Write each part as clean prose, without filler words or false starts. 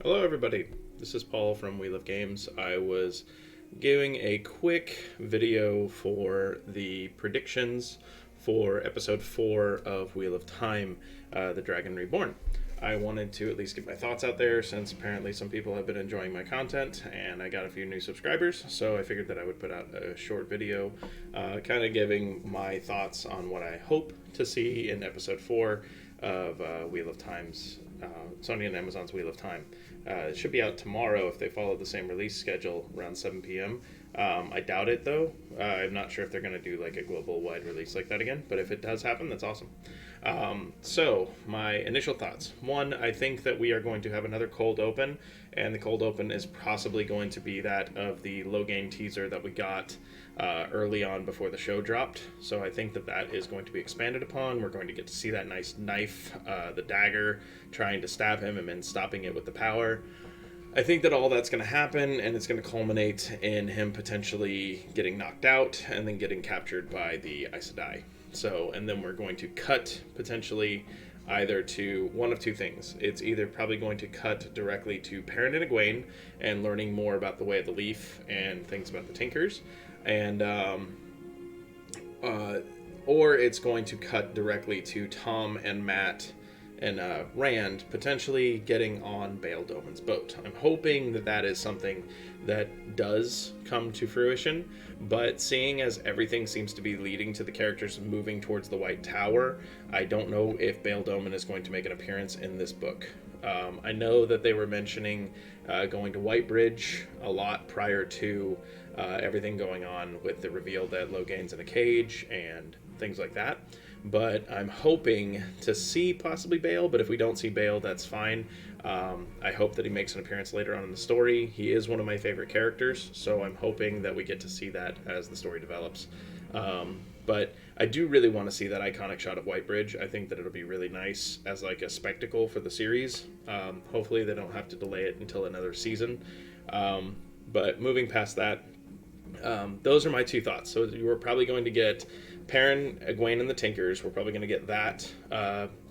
Hello, everybody. This is Paul from We Love Games. I was giving a quick video for the predictions for episode 4 of Wheel of Time, The Dragon Reborn. I wanted to at least get my thoughts out there since apparently some people have been enjoying my content and I got a few new subscribers, so I figured that I would put out a short video kind of giving my thoughts on what I hope to see in episode 4 of Wheel of Time's Sony and Amazon's Wheel of Time. It should be out tomorrow if they follow the same release schedule around 7 p.m. I doubt it, though. I'm not sure if they're going to do like a global wide release like that again, but if it does happen, that's awesome. So, my initial thoughts. One, I think that we are going to have another cold open, and the cold open is possibly going to be that of the Logain teaser that we got early on before the show dropped. So I think that that is going to be expanded upon. We're going to get to see that nice knife, the dagger, trying to stab him and then stopping it with the power. I think that all that's going to happen, and it's going to culminate in him potentially getting knocked out and then getting captured by the Aes Sedai. So, and then we're going to cut potentially either to one of two things. It's either probably going to cut directly to Perrin and Egwene and learning more about the Way of the Leaf and things about the Tinkers, and or it's going to cut directly to Tom and Matt and Rand potentially getting on Bayle Doman's boat. I'm hoping that that is something that does come to fruition, but seeing as everything seems to be leading to the characters moving towards the White Tower, I don't know if Bayle Doman is going to make an appearance in this book. I know that they were mentioning going to Whitebridge a lot prior to everything going on with the reveal that Logain's in a cage and things like that. But I'm hoping to see possibly Bayle, but if we don't see Bayle, that's fine. I hope that he makes an appearance later on in the story. He is one of my favorite characters, so I'm hoping that we get to see that as the story develops. But I do really want to see that iconic shot of Whitebridge. I think that it'll be really nice as like a spectacle for the series. Hopefully they don't have to delay it until another season. But moving past that, those are my two thoughts. So we're probably going to get Perrin, Egwene, and the Tinkers. We're probably going to get that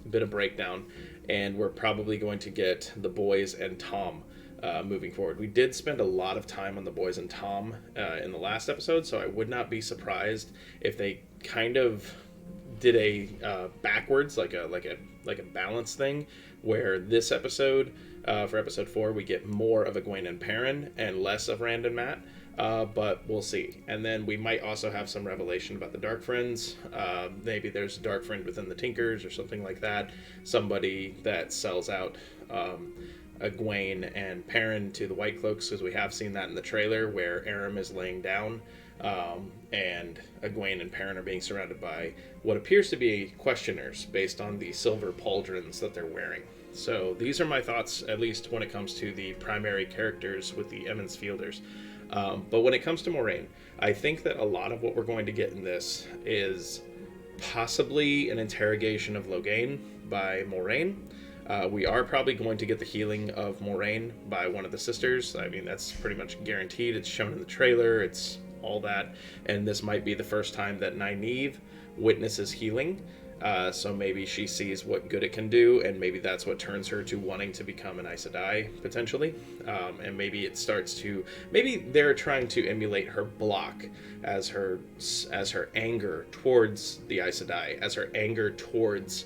bit of breakdown, and we're probably going to get the boys and Tom moving forward. We did spend a lot of time on the boys and Tom in the last episode, so I would not be surprised if they kind of did a backwards, like a balance thing, where this episode, for episode 4, we get more of Egwene and Perrin and less of Rand and Matt. But we'll see. And then we might also have some revelation about the Dark Friends. Maybe there's a Dark Friend within the Tinkers or something like that. Somebody that sells out Egwene and Perrin to the White Cloaks, because we have seen that in the trailer where Aram is laying down and Egwene and Perrin are being surrounded by what appears to be questioners based on the silver pauldrons that they're wearing. So these are my thoughts, at least when it comes to the primary characters with the Emond's Fielders. But when it comes to Moiraine, I think that a lot of what we're going to get in this is possibly an interrogation of Logain by Moiraine. We are probably going to get the healing of Moiraine by one of the sisters. I mean, that's pretty much guaranteed. It's shown in the trailer. It's all that. And this might be the first time that Nynaeve witnesses healing. So maybe she sees what good it can do, and maybe that's what turns her to wanting to become an Aes Sedai, potentially. And maybe it starts to... Maybe they're trying to emulate her block as her anger towards the Aes Sedai, as her anger towards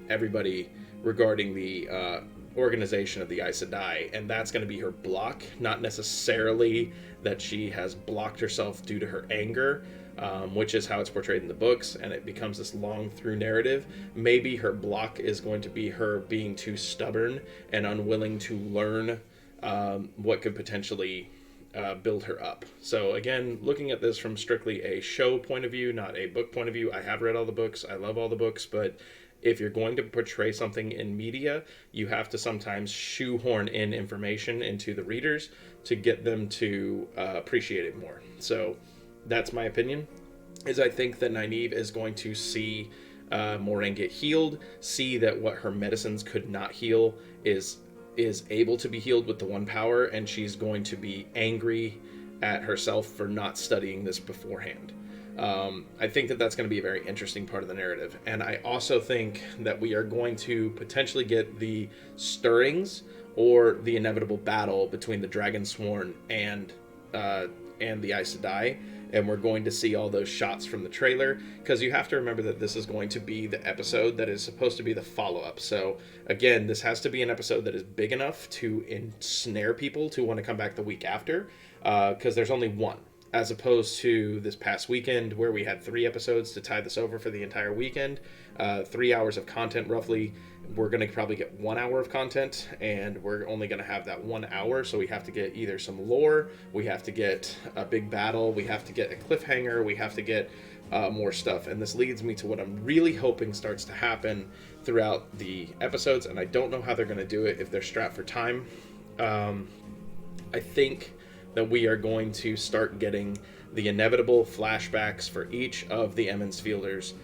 everybody regarding the organization of the Aes Sedai, and that's going to be her block, not necessarily that she has blocked herself due to her anger, which is how it's portrayed in the books, and it becomes this long through narrative. Maybe her block is going to be her being too stubborn and unwilling to learn what could potentially build her up. So again, looking at this from strictly a show point of view, not a book point of view, I have read all the books, I love all the books, but if you're going to portray something in media, you have to sometimes shoehorn in information into the readers to get them to appreciate it more. So that's my opinion, is I think that Nynaeve is going to see Moiraine get healed, see that what her medicines could not heal is able to be healed with the one power, and she's going to be angry at herself for not studying this beforehand. I think that that's going to be a very interesting part of the narrative. And I also think that we are going to potentially get the stirrings or the inevitable battle between the Dragonsworn and the Aes Sedai, and we're going to see all those shots from the trailer, because you have to remember that this is going to be the episode that is supposed to be the follow-up. So again, this has to be an episode that is big enough to ensnare people to want to come back the week after, because there's only one, as opposed to this past weekend where we had 3 episodes to tie this over for the entire weekend. 3 hours of content roughly. We're going to probably get 1 hour of content, and we're only going to have that 1 hour, so we have to get either some lore, we have to get a big battle, we have to get a cliffhanger, we have to get more stuff. And this leads me to what I'm really hoping starts to happen throughout the episodes, and I don't know how they're going to do it if they're strapped for time. I think that we are going to start getting the inevitable flashbacks for each of the Emond's Fielders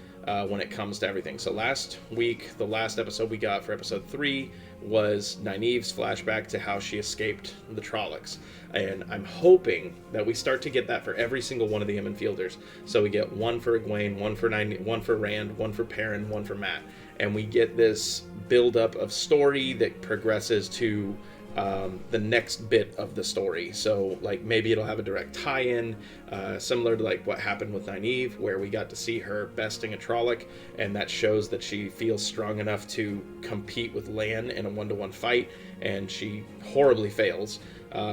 when it comes to everything. So last week, the last episode we got for episode 3 was Nynaeve's flashback to how she escaped the Trollocs. And I'm hoping that we start to get that for every single one of the Emond Fielders. So we get one for Egwene, one for one for Rand, one for Perrin, one for Mat. And we get this build-up of story that progresses to the next bit of the story. So like maybe it'll have a direct tie-in, similar to like what happened with Nynaeve, where we got to see her besting a Trolloc, and that shows that she feels strong enough to compete with Lan in a 1-to-1 fight, and she horribly fails.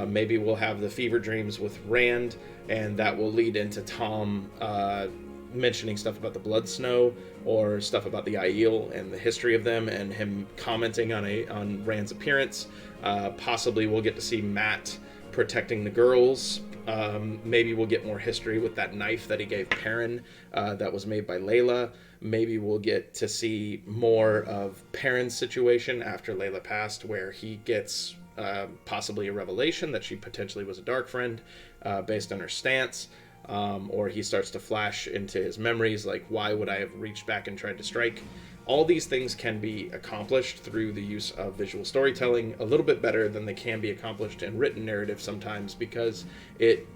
Maybe we'll have the fever dreams with Rand, and that will lead into Tom mentioning stuff about the Blood Snow, or stuff about the Aiel and the history of them, and him commenting on Rand's appearance. Possibly we'll get to see Mat protecting the girls. Maybe we'll get more history with that knife that he gave Perrin that was made by Layla. Maybe we'll get to see more of Perrin's situation after Layla passed, where he gets possibly a revelation that she potentially was a Dark Friend based on her stance. Or he starts to flash into his memories, like, why would I have reached back and tried to strike? All these things can be accomplished through the use of visual storytelling a little bit better than they can be accomplished in written narrative sometimes, because it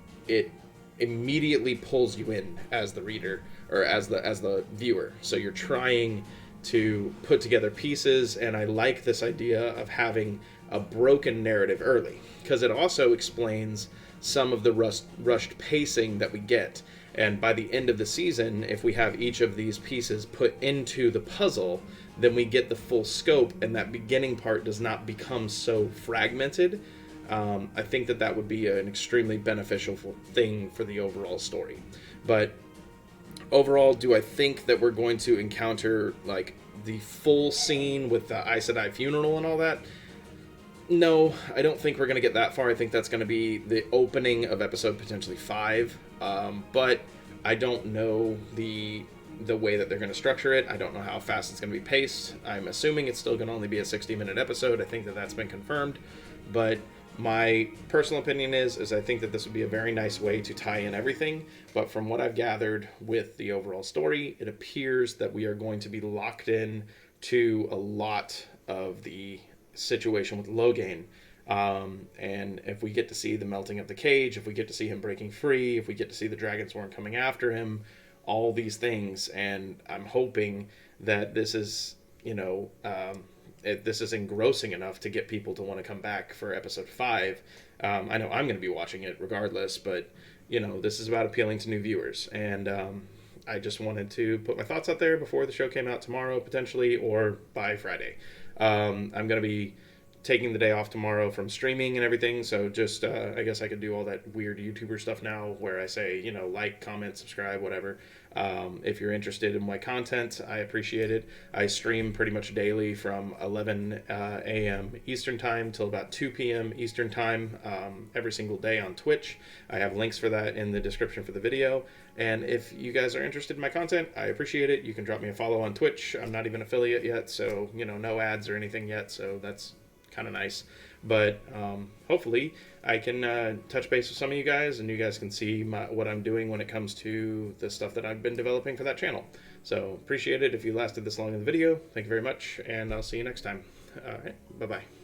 immediately pulls you in as the reader, or as the viewer. So you're trying to put together pieces, and I like this idea of having a broken narrative early, because it also explains some of the rushed pacing that we get. And by the end of the season, if we have each of these pieces put into the puzzle, then we get the full scope, and that beginning part does not become so fragmented. I think that would be an extremely beneficial thing for the overall story. But overall, do I think that we're going to encounter like the full scene with the Aes Sedai funeral and all that? No, I don't think we're going to get that far. I think that's going to be the opening of episode potentially 5. But I don't know the way that they're going to structure it. I don't know how fast it's going to be paced. I'm assuming it's still going to only be a 60-minute episode. I think that that's been confirmed. But my personal opinion is I think that this would be a very nice way to tie in everything. But from what I've gathered with the overall story, it appears that we are going to be locked in to a lot of the situation with Logain. And if we get to see the melting of the cage, if we get to see him breaking free, if we get to see the Dragonsworn coming after him, all these things, and I'm hoping that this is, this is engrossing enough to get people to want to come back for episode 5. I know I'm going to be watching it regardless, but this is about appealing to new viewers, and I just wanted to put my thoughts out there before the show came out tomorrow, potentially, or by Friday. I'm going to be taking the day off tomorrow from streaming and everything, so just I guess I could do all that weird YouTuber stuff now where I say, like, comment, subscribe, whatever. If you're interested in my content, I appreciate it. I stream pretty much daily from 11 a.m. Eastern Time till about 2 p.m. Eastern Time every single day on Twitch. I have links for that in the description for the video. And if you guys are interested in my content, I appreciate it. You can drop me a follow on Twitch. I'm not even affiliate yet, so, no ads or anything yet, so that's kind of nice. But hopefully I can touch base with some of you guys, and you guys can see what I'm doing when it comes to the stuff that I've been developing for that channel. So appreciate it if you lasted this long in the video. Thank you very much, and I'll see you next time. All right, bye-bye.